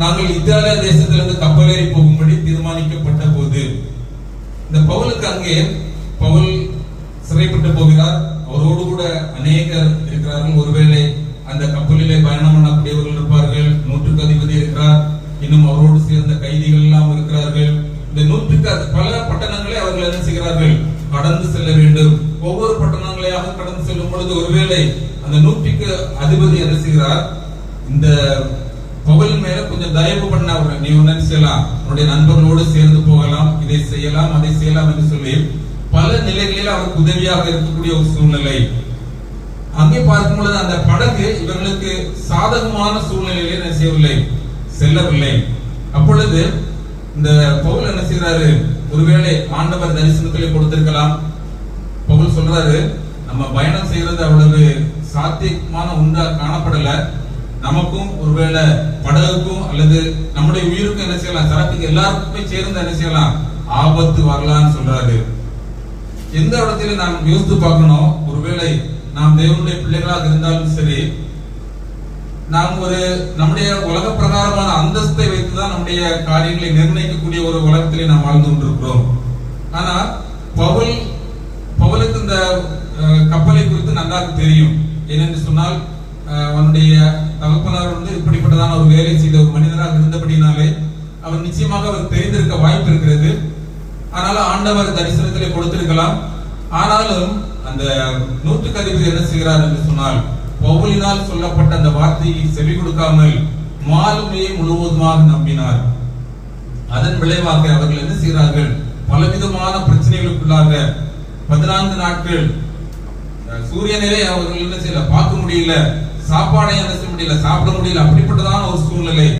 நாங்கள் இத்தாலிய தேசத்திலிருந்து கப்பலேறி போகும்படி தீர்மானிக்கப்பட்ட போது இந்த பவுலுக்கு அங்கே பவுல் சிறைப்பட்டு போகிறார். அவரோடு கூட அநேகர் இருக்கிறார்கள். ஒருவேளை அந்த கப்பலிலே பயணம் பண்ணக்கூடியவர்கள் இருப்பார்கள். நூற்றுக்கு அதிபதி இருக்கிறார். இன்னும் அவரோடு சேர்ந்த கைதிகள் எல்லாம் இருக்கிறார்கள். இந்த நூற்றுக்கு பல பட்டணங்களை அவர்கள் என்ன செய்கிறார்கள்? கடந்து செல்ல வேண்டும். ஒவ்வொரு பட்டணங்களையாக கடந்து செல்லும் பொழுது ஒருவேளை அந்த நூற்றுக்கு அதிபதி என்ன செய்கிறார்? இந்த பவுல் மேல கொஞ்சம் தயவு பண்ண அவர், நீ என்ன செய்யலாம், உன்னுடைய நண்பர்களோடு சேர்ந்து போகலாம், இதை செய்யலாம், அதை செய்யலாம் என்று சொல்லி பல நிலைகளில் அவருக்கு உதவியாக இருக்கக்கூடிய ஒரு சூழ்நிலை. அங்கே பார்க்கும் பொழுது அந்த படகு இவர்களுக்கு சாதகமான சூழ்நிலையிலே என்ன செய்யவில்லை, செல்லவில்லை. அப்பொழுது இந்த பவுல் என்ன செய்யறாரு? ஒருவேளை ஆண்டவர் தரிசனத்திலே கொடுத்திருக்கலாம். பவுல் சொல்றாரு, நம்ம பயணம் செய்யறது அவ்வளவு சாத்தியமான ஒன்றா காணப்படல. நமக்கும் ஒருவேளை படகுக்கும் அல்லது நம்முடைய உயிருக்கும் என்ன செய்யலாம், சரக்குக்கு எல்லாருக்குமே சேர்ந்து என்ன செய்யலாம், ஆபத்து வரலான்னு சொல்றாரு. எந்த இடத்துல நாம் யோசித்து பார்க்கணும். ஒருவேளை நாம் தேவனுடைய பிள்ளைகளாக இருந்தாலும் சரி, நாம் ஒரு நம்முடைய உலக பிரகாரமான அந்தஸ்தை வைத்துதான் நம்முடைய காரியங்களை நிர்ணயிக்கக்கூடிய ஒரு உலகத்திலே நாம் வாழ்ந்து கொண்டிருக்கிறோம். ஆனா பவுலுக்கு இந்த கப்பலை குறித்து நன்றாக தெரியும். ஏனென்று சொன்னால் அவனுடைய தகப்பனார் இப்படிப்பட்டதான ஒரு வேலை செய்த ஒரு மனிதராக இருந்தபடினாலே அவர் நிச்சயமாக அவர் தெரிந்திருக்க வாய்ப்பு இருக்கிறது. ஆனாலும் ஆண்டவர் தரிசனத்திலே கொடுத்திருக்கலாம். ஆனாலும் அந்த நூற்றுக்கு அதிபதி என்ன செய்கிறார் என்று சொன்னால், பவுலினால் சொல்லப்பட்ட அந்த வார்த்தையை செவி கொடுக்காமல் மாலுமையை முழுவதுமாக நம்பினார். அதன் விளைவாக அவர்கள் என்ன செய்கிறார்கள்? பலவிதமான பிரச்சனைகளுக்குள்ளாக 14 நாட்கள் சூரியனிலே அவர்கள் என்ன செய்யல, பார்க்க முடியல, சாப்பாடை என்ன செய்ய முடியல, சாப்பிட முடியல. அப்படிப்பட்டதான ஒரு சூழ்நிலை.